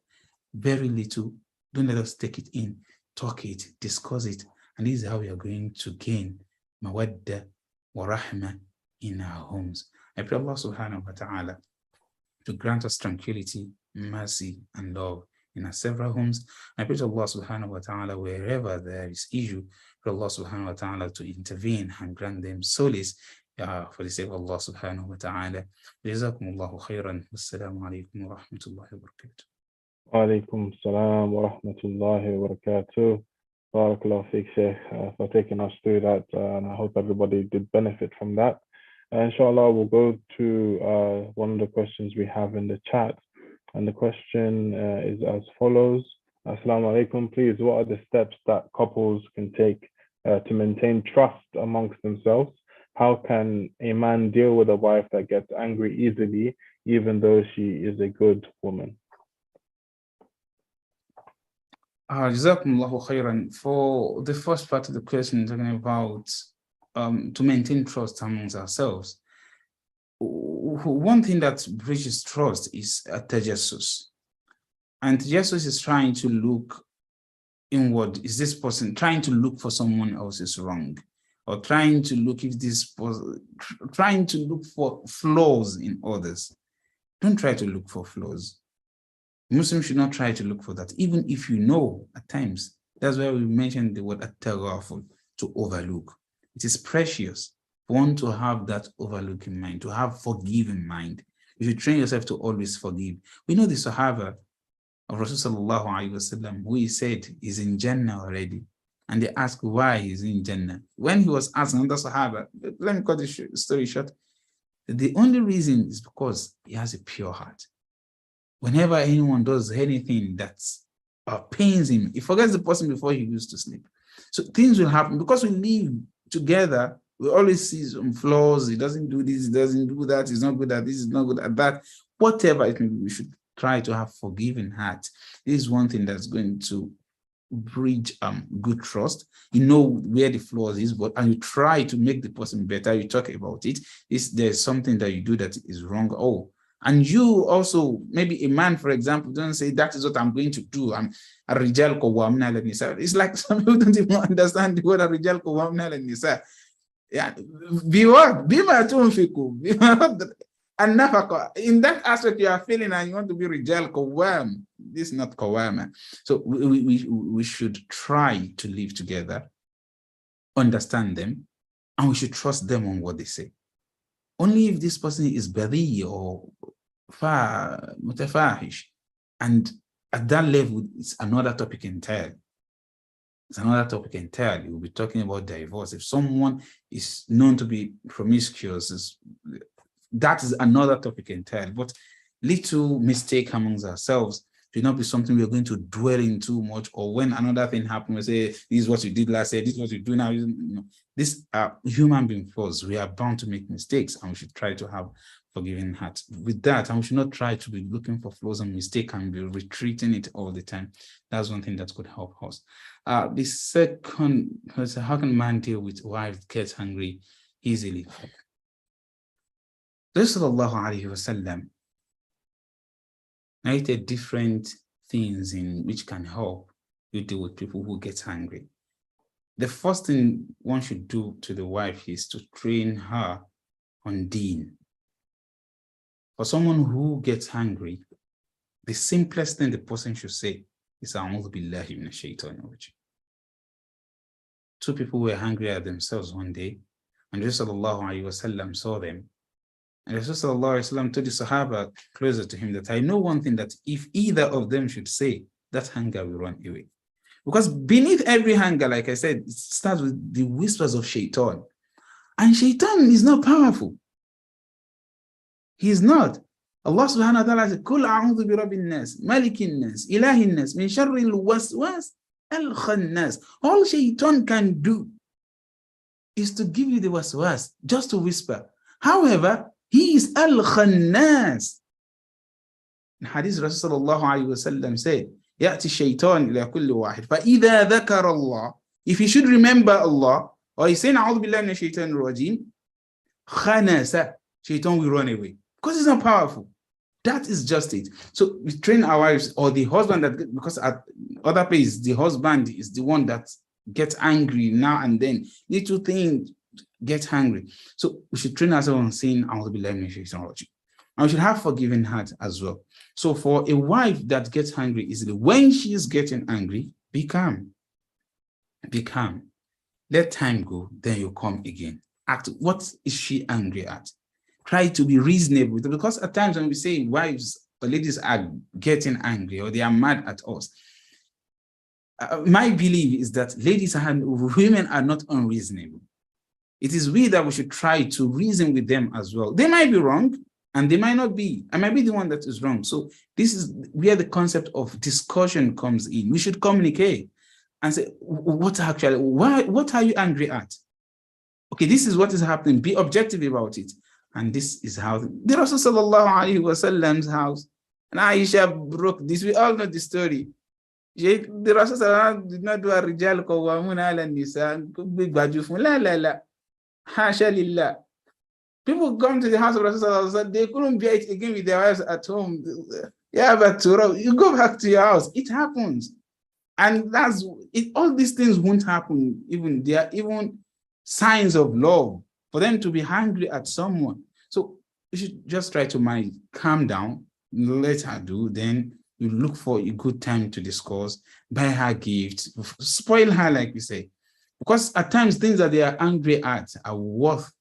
Very little. Don't let us take it in, talk it, discuss it. And this is how we are going to gain mawadda wa rahmah in our homes. I pray Allah subhanahu wa ta'ala to grant us tranquility, mercy, and love in our several homes. I pray to Allah subhanahu wa ta'ala wherever there is issue, for Allah subhanahu wa ta'ala to intervene and grant them solace for the sake of Allah subhanahu wa ta'ala. Jazakumullahu khairan. Wassalamu alaikum wa rahmatullahi wa barakatuh. Wa alaikum salam wa rahmatullahi wa barakatuh. Barakallahu feek, Sheikh, for taking us through that. And I hope everybody did benefit from that. Inshallah, we'll go to one of the questions we have in the chat. And the question is as follows. Assalamu alaikum. Please, what are the steps that couples can take to maintain trust amongst themselves? How can a man deal with a wife that gets angry easily, even though she is a good woman? Jazakumullahu khairan. For the first part of the question, talking about to maintain trust amongst ourselves. One thing that breaches trust is tajassus. And Jesus is trying to look inward. Is this person trying to look for someone else's wrong? Or trying to look if this person, trying to look for flaws in others? Don't try to look for flaws. Muslims should not try to look for that, even if you know at times. That's why we mentioned the word at-taghaful, to overlook. It is precious for one to have that overlooking mind, to have forgiving mind. You should train yourself to always forgive. We know the Sahaba of Rasulullah sallallahu alaihi wasallam, who he said is in Jannah already. And they asked why he's in Jannah. When he was asked another Sahaba, let me cut the story short, the only reason is because he has a pure heart. Whenever anyone does anything that pains him, he forgets the person before he goes to sleep. So things will happen because we live together. We always see some flaws. He doesn't do this, he doesn't do that, he's not good at this, he's not good at that. Whatever it may be, we should try to have forgiving heart. This is one thing that's going to bridge good trust. You know where the flaws is, and you try to make the person better. You talk about it. There's something that you do that is wrong. Oh, and you also, maybe a man, for example, don't say that is what I'm going to do. I'm a rijal qawwamuna ala nisa. It's like some people don't even understand the word a rijal qawwamuna ala nisa. Yeah, be what? Be ma tunfiku. And in that aspect, you are feeling and you want to be rijal qawwam. This is not qawwama. So we should try to live together, understand them, and we should trust them on what they say. Only if this person is badi or mutafahish, and at that level, it's another topic entirely. It's another topic entirely. We'll be talking about divorce. If someone is known to be promiscuous, that is another topic entirely. But little mistake amongst ourselves should not be something we're going to dwell in too much, or when another thing happens, we say, this is what you did last year, this is what you do now. You know, these are human being flaws. We are bound to make mistakes, and we should try to have forgiving heart with that. And we should not try to be looking for flaws and mistakes and be retreating it all the time. That's one thing that could help us. The second, how can man deal with wife gets hungry easily? Sallallahu alaihi wasallam narrated different things in which can help you deal with people who get hungry. The first thing one should do to the wife is to train her on deen. For someone who gets hungry, the simplest thing the person should say is A'udhu billahi minash shaitanir rajim. Two people were hungry at themselves one day, and Rasul sallallahu alaihi wasallam saw them. And Rasul sallallahu alaihi wasallam told the Sahaba closer to him that I know one thing, that if either of them should say, that hunger will run away. Because beneath every hunger, like I said, it starts with the whispers of shaitan. And shaitan is not powerful. He is not. Allah subhanahu wa ta'ala said, Kul a'udhu bi rabbin nas, malikin nas, ilahin nas, min sharri al-waswas al-khannas. All shaitan can do is to give you the waswas, just to whisper. However, he is al-khannas. In Hadith, Rasulullah sallallahu alayhi wa sallam said, يأتي الشيطان إلى كل واحد فإذا ذكر الله, if he should remember Allah, or he's saying أعوذ بالله من الشيطان الرجيم, خنس, shaitan will run away. Because it's not powerful. That is just it. So we train our wives, or the husband, that because at other places, the husband is the one that gets angry now and then. Little things get hungry. So we should train ourselves on saying, and we should have forgiving heart as well. So for a wife that gets hungry easily, when she is getting angry, be calm. Be calm. Let time go, then you come again. Act. What is she angry at? Try to be reasonable, because at times when we say wives or ladies are getting angry or they are mad at us, my belief is that women are not unreasonable. It is we that we should try to reason with them as well. They might be wrong, and they might not be. I might be the one that is wrong. So this is where the concept of discussion comes in. We should communicate and say, what are you angry at? Okay, this is what is happening. Be objective about it. And this is how the Rasul sallallahu alaihi wasallam's house, and Aisha broke this. We all know the story. The Rasul sallallahu did not do a rijal qawwamuna ala nisa. La. Hasha lillah. People come to the house of Rasul sallallahu, they couldn't bear it again with their wives at home. Yeah, but you go back to your house. It happens. And that's it. All these things won't happen. Even there are even signs of love for them to be angry at someone. So you should just try to manage, calm down, let her do. Then you look for a good time to discuss, buy her gifts, spoil her, like we say. Because at times things that they are angry at are worth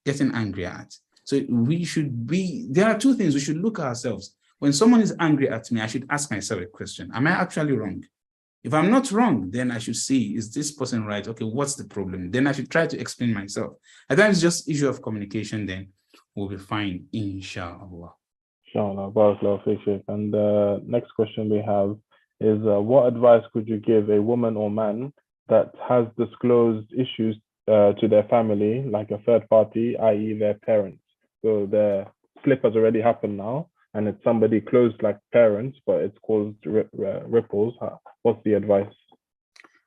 getting angry at. So we should be, there are two things we should look at ourselves. When someone is angry at me, I should ask myself a question. Am I actually wrong? If I'm not wrong, then I should see, is this person right? Okay, what's the problem? Then I should try to explain myself. At times, just issue of communication, then we'll be fine, inshallah. Inshallah, barakallahu feek, Sheikh. And the next question we have is, what advice could you give a woman or man that has disclosed issues to their family, like a third party, i.e. their parents? So the slip has already happened now, and it's somebody close like parents, but it's caused ripples. What's the advice?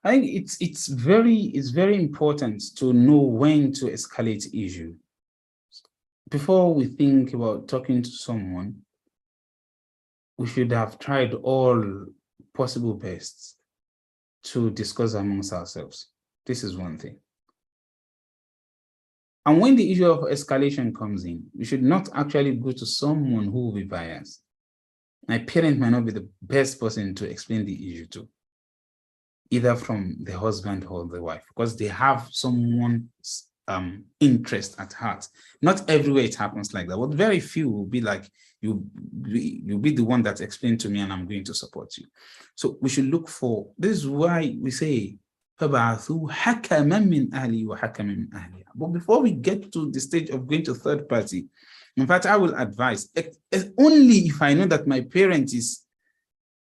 I think it's very important to know when to escalate issue. Before we think about talking to someone, we should have tried all possible bests to discuss amongst ourselves. This is one thing. And when the issue of escalation comes in, we should not actually go to someone who will be biased. My parent might not be the best person to explain the issue to, either from the husband or the wife, because they have someone's interest at heart. Not everywhere it happens like that, but very few will be like, you'll be the one that explained to me and I'm going to support you. So we should look for, this is why we say, فَبَعَثُوا حَكَمًا مِنْ أَهْلِهِ وَحَكَمًا مِنْ أَهْلِهَا. But before we get to the stage of going to third party, in fact, I will advise, only if I know that my parent is,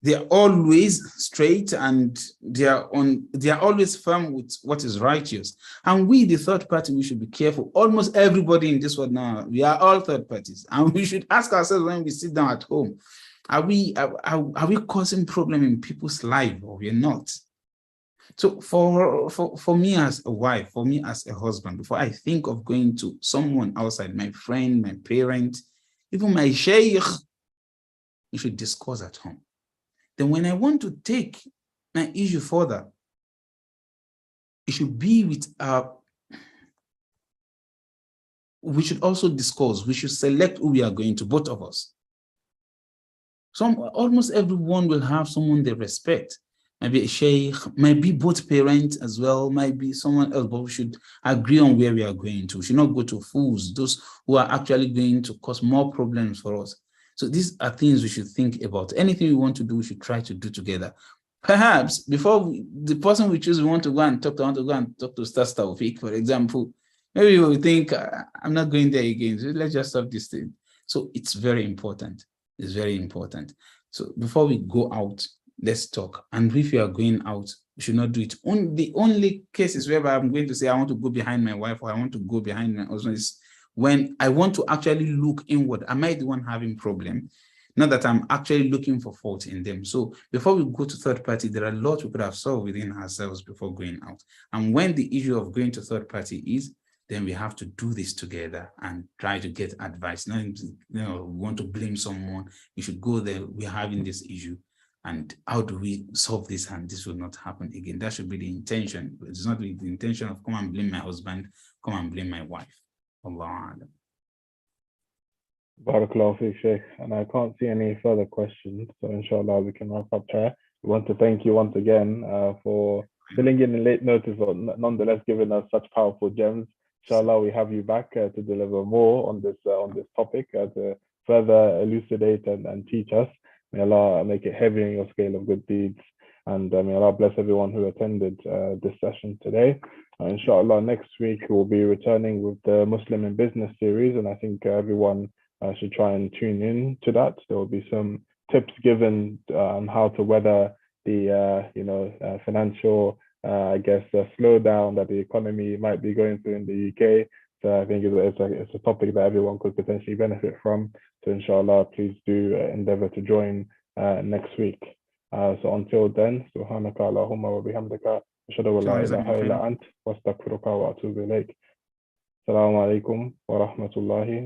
they're always straight and they're always firm with what is righteous. And we, the third party, we should be careful. Almost everybody in this world now, we are all third parties. And we should ask ourselves when we sit down at home, are we causing problem in people's life, or we're not? So for me as a wife, for me as a husband, before I think of going to someone outside, my friend, my parent, even my sheikh, we should discuss at home. Then when I want to take my issue further, it should be with we should also discuss, we should select who we are going to, both of us. Almost everyone will have someone they respect. Maybe a sheikh, might be both parents as well, might be someone else, but we should agree on where we are going to. We should not go to fools, those who are actually going to cause more problems for us. So these are things we should think about. Anything we want to do, we should try to do together. Perhaps before the person we choose, we want to go and talk to Ustadh Tawfiq, for example. Maybe we think, I'm not going there again. So let's just stop this thing. So it's very important. It's very important. So before we go out, let's talk. And if you are going out, you should not do it. The only cases where I'm going to say I want to go behind my wife or I want to go behind my husband is when I want to actually look inward. Am I the one having problem? Not that I'm actually looking for fault in them. So before we go to third party, there are a lot we could have solved within ourselves before going out. And when the issue of going to third party is, then we have to do this together and try to get advice. Not, we want to blame someone. We should go there. We're having this issue. And how do we solve this and this will not happen again? That should be the intention. It's not the intention of come and blame my husband, come and blame my wife. Allah Alam. Barakallahu feek, Sheikh. And I can't see any further questions, so inshallah we can wrap up here. We want to thank you once again for filling in late notice, but nonetheless giving us such powerful gems. Inshallah, we have you back to deliver more on this topic, to further elucidate and teach us. May Allah make it heavy in your scale of good deeds. And may Allah bless everyone who attended this session today. Inshallah, next week we'll be returning with the Muslim in Business series. And I think everyone should try and tune in to that. There will be some tips given on how to weather the financial slowdown that the economy might be going through in the UK. So I think it's a topic that everyone could potentially benefit from. So inshallah, please do endeavor to join next week. So until then, subhanaka Allahumma wa bihamdika, ashhadu an la ilaha illa ant, wa astaghfiruka wa atubu ilayk. Assalamu alaikum wa rahmatullahi